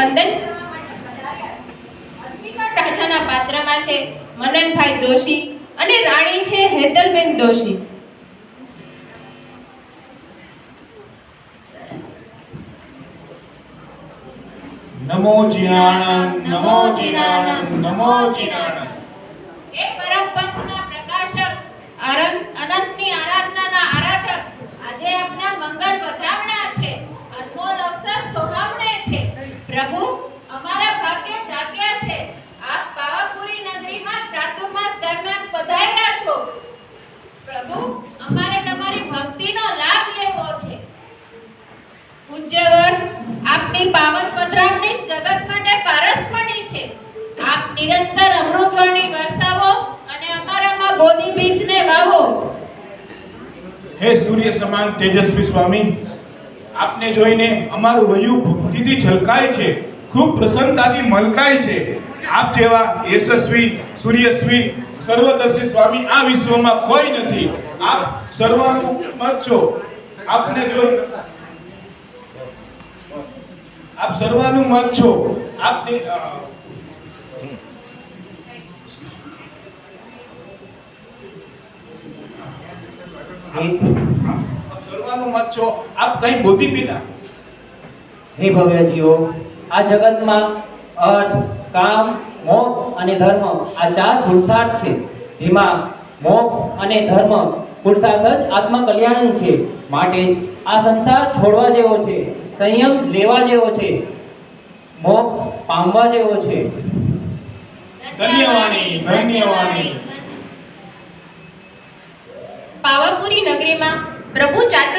વંદન કરવા માટે પધાર્યા છે. અસ્તિકા રાજાના પાત્રમાં છે મનનભાઈ દોશી અને રાણી છે હેતલબેન દોશી. નમો જીણાનંદ, નમો જીણાનંદ, નમો જીણાનંદ. હે પરમ પંથના પ્રકાશક, અનંતની આરાધનાના આરાધક, આજે આપના મંગલ વધામણા છે. અનમોલ અવસર સોહામણે છે. પ્રભુ, અમારા ભાગ્ય જાગ્યા છે. આપ પાવાપુરી નગરીમાં ચાતુર્માસ દરમિયાન પધાર્યા છો. પ્રભુ, અમારે તમારી ભક્તિનો લાભ લેવો છે. પૂજ્યવર, આપની પાવન પધરામણી જગત માટે પારસમણી છે. આપ નિરંતર અમૃતવાણી વરસાવો અને અમારામાં બોધિ બીજને વાવો. હે સૂર્ય સમાન તેજસ્વી સ્વામી, આપને જોઈને અમારું હૈયું ભક્તિથી છલકાય છે, ખૂબ પ્રસન્નતાથી મલકાય છે. આપ જેવા યશસ્વી, સૂર્યસ્વી, સર્વદર્શી સ્વામી આ વિશ્વમાં કોઈ નથી. આપ સર્વનું મત છો. આપને જોઈ આપ સર્વનું મત છો. આપને સર્વનું મત છો. આપ કઈ બોધી પિતા. હે ભવ્યજીઓ, આ જગતમાં અર્થ, કામ, મોક્ષ અને ધર્મ આ ચાર પુરુષાર્થ છે, જેમાં મોક્ષ અને ધર્મ પુરુષાર્થ જ આત્મકલ્યાણ છે. માટે જ આ સંસાર છોડવા જેવો છે, સંયમ લેવા જેવો છે, મોક્ષ પામવા જેવો છે. ધન્યવાણી, ધન્યવાણી. પાવાપુરી નગરીમાં પ્રભુ ચાતુર